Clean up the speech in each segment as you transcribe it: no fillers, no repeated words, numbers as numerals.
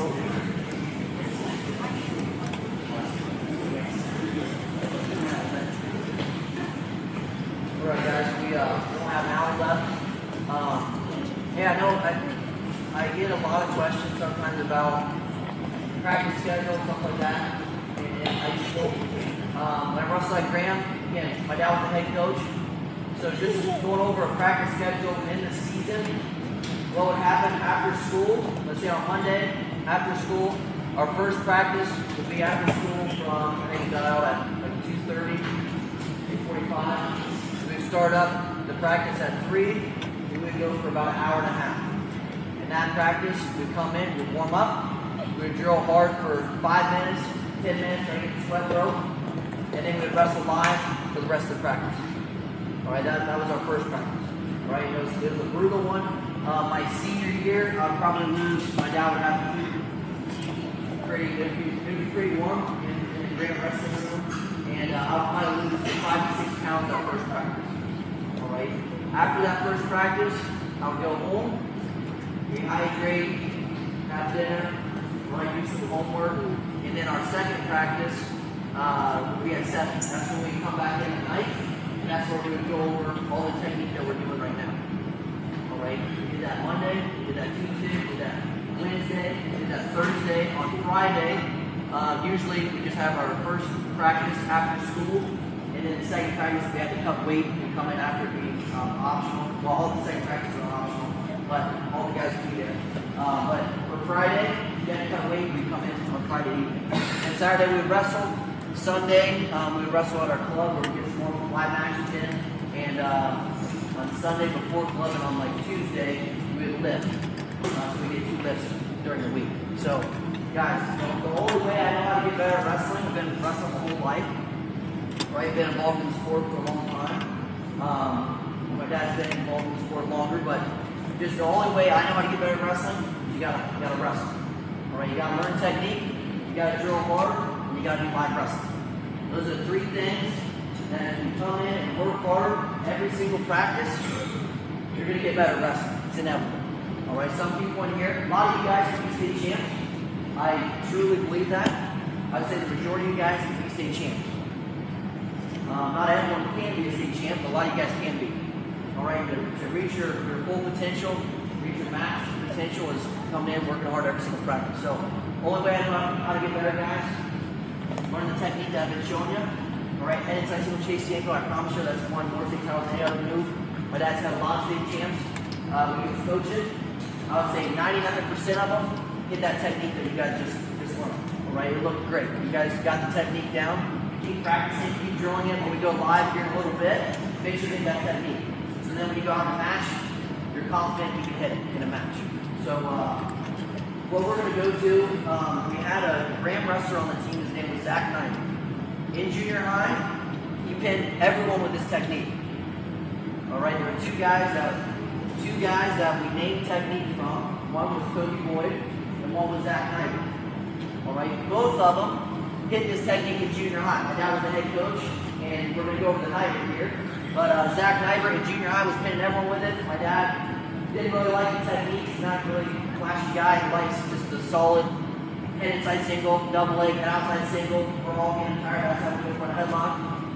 Alright guys, we don't have an hour left. Yeah, I know I get a lot of questions sometimes about practice schedule, stuff like that in high school. When I wrestled at Graham, again, my dad was the head coach. So just going over a practice schedule in the season, what would happen after school, let's say on Monday, after school, our first practice would be after school from, I think we got out at like 2:30, 2:45. We'd start up the practice at 3, we would go for about an hour and a half. In that practice, we'd come in, we'd warm up, we'd drill hard for 5 minutes, 10 minutes, trying to get the sweat broke, and then we'd wrestle live for the rest of the practice. All right, that was our first practice. All right, it was a brutal one. My senior year, I'd probably lose. My dad would have to do it'd be pretty warm in the Graham wrestling room, and I would probably lose 5 to 6 pounds that first practice. All right, after that first practice, I would go home, rehydrate, have dinner, do some homework, and then our second practice, we had 7. That's when we come back in at night. That's where we would go over all the technique that we're doing right now. All right, we did that Monday, we did that Tuesday, we did that Wednesday, we did that Thursday. On Friday, usually we just have our first practice after school, and then the second practice we have to cut weight and come in after being optional. Well, all the second practices are optional, but all the guys will be there. But for Friday, you have to cut weight, we come in on Friday evening. And Saturday we would wrestle. Sunday, we would wrestle at our club where we get some more live matches in, and on Sunday before club and on like Tuesday, we would lift. So we get 2 lifts during the week. So, guys, the only way I know how to get better at wrestling, I've been wrestling my whole life. Right, been involved in the sport for a long time. My dad's been involved in the sport longer, but just the only way I know how to get better at wrestling, you gotta wrestle. All right, you gotta learn technique, you gotta drill hard. You got to do live wrestling. Those are 3 things that if you come in and work hard every single practice, you're going to get better at wrestling. It's inevitable. All right, some people in here, a lot of you guys can be state champs. I truly believe that. I would say the majority of you guys can be state champs. Not everyone can be a state champ, but a lot of you guys can be. All right, to reach your full potential, reach your max potential is coming in, working hard every single practice. So, only way I know how to get better, guys, learn the technique that I've been showing you. All right, head inside single chase the ankle. I promise you that's one more state titles than any other move. My dad's got a lot of state champs. When he was coaching, I would say 99% of them hit that technique that you guys just learned. All right, it looked great. You guys got the technique down. Keep practicing, keep drilling it. When we go live here in a little bit, make sure you hit that technique. So then when you go out in the match, you're confident you can hit it in a match. So what we're going to go to, we had a Graham wrestler on the team. His name was Zach Knight. In junior high, he pinned everyone with this technique. All right, there were two guys that we named technique from. One was Cody Boyd, and one was Zach Knight. All right, both of them hit this technique in junior high. My dad was the head coach, and we're going to go over the Nyberg here. But Zach Nyberg in junior high was pinning everyone with it. My dad didn't really like the technique. He's not really a flashy guy. He likes just the solid head inside single, double leg, head outside single. We're all getting tired. That's how we go for a headlock.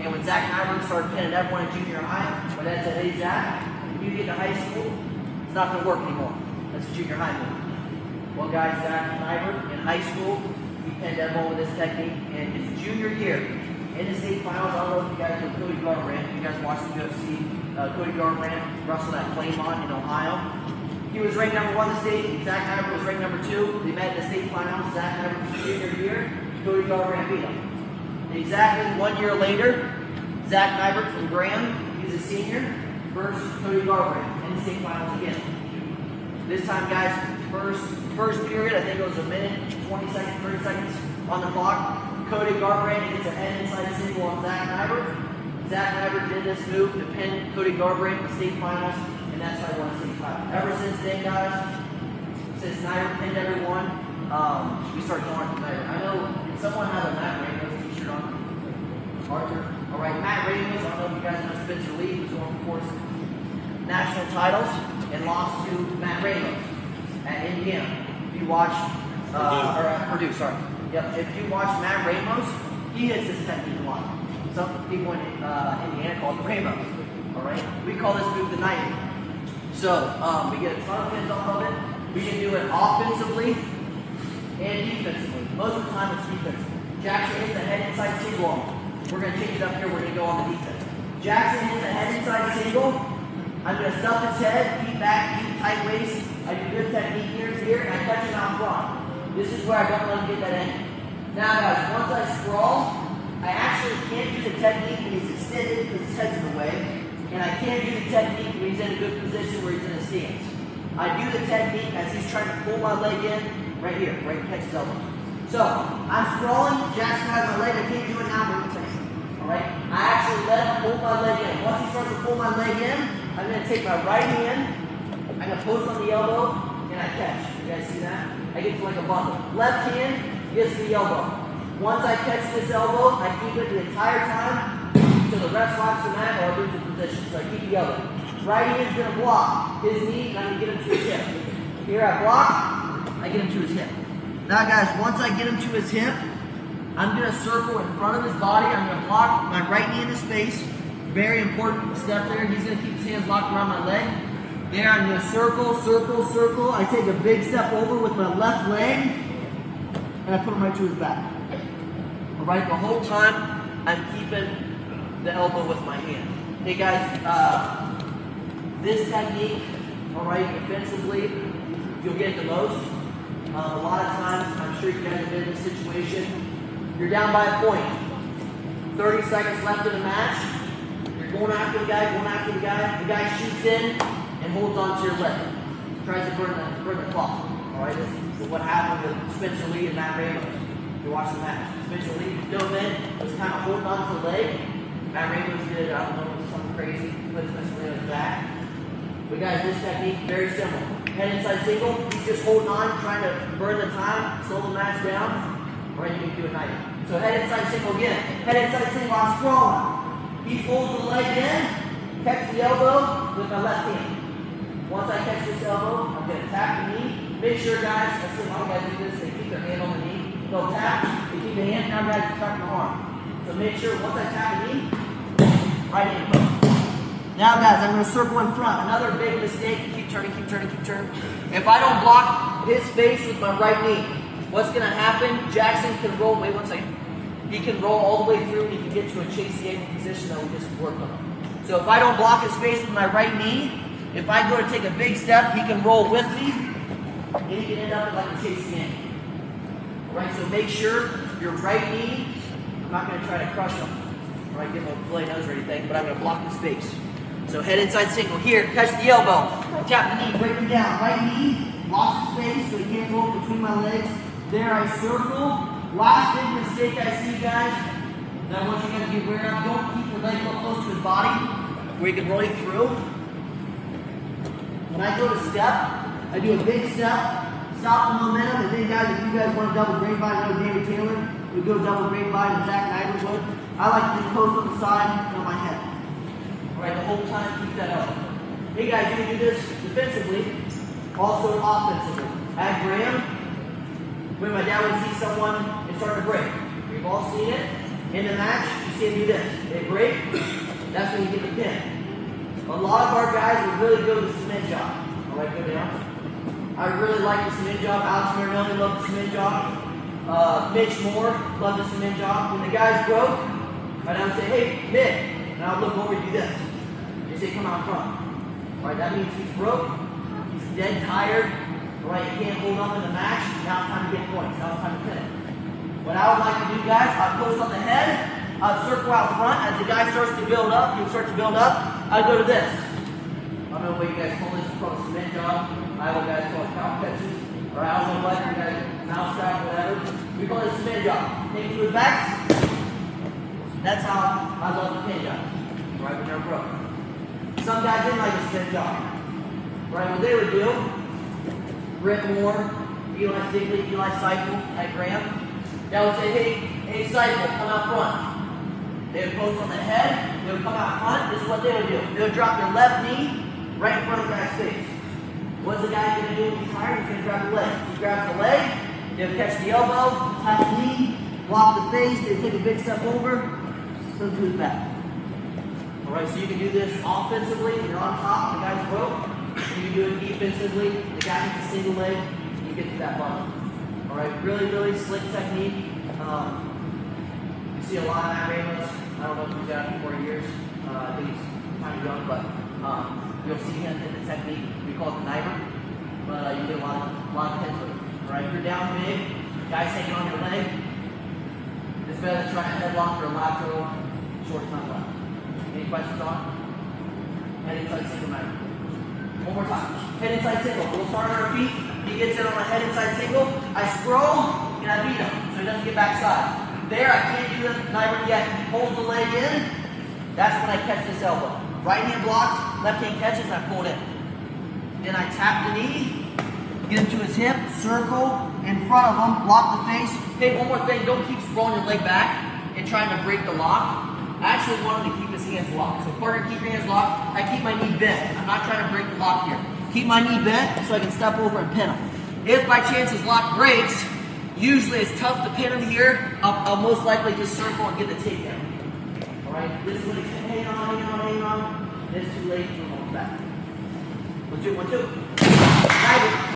And when Zach Nyberg started pinning everyone in junior high, my dad said, "Hey Zach, when you get to high school, it's not going to work anymore. That's a junior high move." Well, guys, Zach Nyberg in high school, he pinned everyone with this technique. And his junior year, in the state finals, I don't know if you guys know Cody Garbrandt. You guys watched the UFC. Cody Garbrandt wrestled at Claymont in Ohio. He was ranked number 1 in the state. Zach Nyberg was ranked number 2. They met in the state finals. Zach Nyberg's junior year, Cody Garbrandt beat him. Exactly 1 year later, Zach Nyberg from Graham, he's a senior, versus Cody Garbrandt in the state finals again. This time, guys, first period, I think it was a minute, 20 seconds, 30 seconds on the clock. Cody Garbrandt gets a head inside single on Zach Nyberg. Zach Nyberg did this move to pin Cody Garbrandt in the state finals, and that's how he won the state title. Ever since then, guys, since Nyberg pinned everyone, we started going to Nyberg. I know, did someone have a Matt Ramos t-shirt on? Arthur? All right, Matt Ramos, I don't know if you guys know Spencer Lee, who's won, of course, national titles and lost to Matt Ramos at Indiana. If you watch Purdue, sorry. Yep, if you watch Matt Ramos, he hits this technique a lot. Some people in Indiana call it the Ramos. All right, we call this move the 90. So we get a ton of pins off of it. We can do it offensively and defensively. Most of the time it's defensive. Jackson hits a head inside single. We're going to change it up here. We're going to go on the defense. Jackson hits a head inside single. I'm going to stuff his head, feet back, keep tight waist. I do good technique here, and I catch him out front. This is where I don't let him get that angle. Now guys, once I sprawl, I actually can't do the technique when he's extended because his head's in the way. And I can't do the technique when he's in a good position where he's in a stance. I do the technique as he's trying to pull my leg in, right here, right to catch his elbow. So, I'm sprawling, Jackson has my leg, I can't do it now, but it's alright? I actually let him pull my leg in. Once he starts to pull my leg in, I'm going to take my right hand, I'm going to post on the elbow, and I catch. You guys see that? I get to like a bundle. Left hand gets the elbow. Once I catch this elbow, I keep it the entire time until the ref slaps the mat or I lose the position. So I keep the elbow. Right hand's going to block his knee, and I'm going to get him to his hip. Here I block, I get him to his hip. Now guys, once I get him to his hip, I'm going to circle in front of his body. I'm going to block my right knee in his face. Very important step there. He's going to keep his hands locked around my leg. There, I'm going to circle, circle, circle. I take a big step over with my left leg, and I put him right to his back. All right, the whole time, I'm keeping the elbow with my hand. Hey guys, this technique, all right, defensively, you'll get the most. A lot of times, I'm sure you guys have been in this situation. You're down by a point. 30 seconds left in the match. You're going after the guy, going after the guy. The guy shoots in and holds onto your leg. Tries to burn the clock. All right, this is what happened with Spencer Lee and Matt Ramos. You watch the match. Spencer Lee dove in, was kind of holding onto the leg. Matt Ramos did, I don't know, something crazy. Put Spencer Lee on his back. But guys, this technique, very similar. Head inside single, he's just holding on, trying to burn the time, slow the match down. All right, you can do a 90. So head inside single again. Head inside single, I'm sprawling. He pulls the leg in, catch the elbow with my left hand. Once I catch this elbow, I'm going to tap the knee. Make sure, guys, I see a lot of guys do this, they keep their hand on the knee. They'll tap, they keep the hand, now guys, tuck the arm. So make sure, once I tap the knee, right hand hook. Now guys, I'm going to circle in front. Another big mistake, keep turning, keep turning, keep turning. If I don't block his face with my right knee, what's going to happen? Jackson can roll, wait one second. He can roll all the way through and he can get to a chase the angle position that we just worked on. So if I don't block his face with my right knee, if I go to take a big step, he can roll with me, and he can end up like a chase the angle. Alright, so make sure your right knee, I'm not going to try to crush him, or give him a play nose or anything, but I'm going to block his face. So head inside single. Here, catch the elbow. Tap the knee, break him down. Right knee, locks his face so he can't roll between my legs. There I circle. Last big mistake I see, guys, that I want you guys to be aware of. Don't keep your leg real close to his body, where you can roll you through. When I go to step, I do a big step, stop the momentum, and then guys, if you guys want to double grapevine, I know David Taylor would go double grapevine and Zach Nyberg would. I like to just post on the side and on my head. Alright, the whole time, keep that up. Hey guys, you can do this defensively, also offensively. At Graham, when my dad would see someone and start to break. We've all seen it. In the match, you see him do this. They break, that's when you get the pin. A lot of our guys would really go to the cement job. Alright, go down. I really like the cement job. Alex Marinelli loved the cement job. Mitch Moore loved the cement job. When the guys broke, I would say, hey, Mick. And I would look over and do this. They say, come out front. Alright, that means he's broke. He's dead tired. Alright, he can't hold on in the match. Now it's time to get points. Now it's time to pin it. What I would like to do, guys, I'd post on the head. I'd circle out front. As the guy starts to build up, he'll start to build up. I'd go to this. I don't know what you guys call this. It's called a cement job. I know guys call it cow catches. Or I don't know what you guys, mouse trap, whatever. We call it a cement job. Take it to his back. That's how I love the pin job. Right, when they're broke. Some guys didn't like a cement job. Right, what they would do, Brett Moore, Eli Stigley, Eli Seifel at Graham, they would say, hey, Seifel, come out front. They would post on the head, they would come out front, this is what they would do. They would drop their left knee right in front of the guy's face. What's the guy going to do when he's tired? He's going to grab the leg. He grabs the leg, You have to catch the elbow, tap the knee, block the face, then take a big step over, so to his back. All right, so you can do this offensively, you're on top, the guy's broke. You can do it defensively, the guy gets a single leg, you get to that button. All right, really, really slick technique. You see a lot of Matt Ramos. I don't know if he's got it for 4 years. I think he's kind of young, but you'll see him in the technique. We call it the knifer, but you get a lot of hits with it. All right, if you're down big, guys hanging on your leg, it's better than trying to headlock or lateral, short time left. Any questions on it? Head inside single knife. One more time. Head inside single. We'll start on our feet. He gets in on my head inside single. I scroll and I beat him so he doesn't get backside. There, I can't do the knife yet. He pulls the leg in. That's when I catch this elbow. Right hand blocks, left hand catches, and I pull it in. Then I tap the knee, get him to his hip, circle in front of him, block the face. Okay, one more thing. Don't keep scrolling your leg back and trying to break the lock. I actually want him to keep his hands locked. So partner, keep your hands locked. I keep my knee bent. I'm not trying to break the lock here. Keep my knee bent so I can step over and pin him. If by chance his lock breaks, usually it's tough to pin him here. I'll most likely just circle and get the takedown. All right, this is what he's saying. Hang on. It's too late to move back. 1, 2, 1, 2.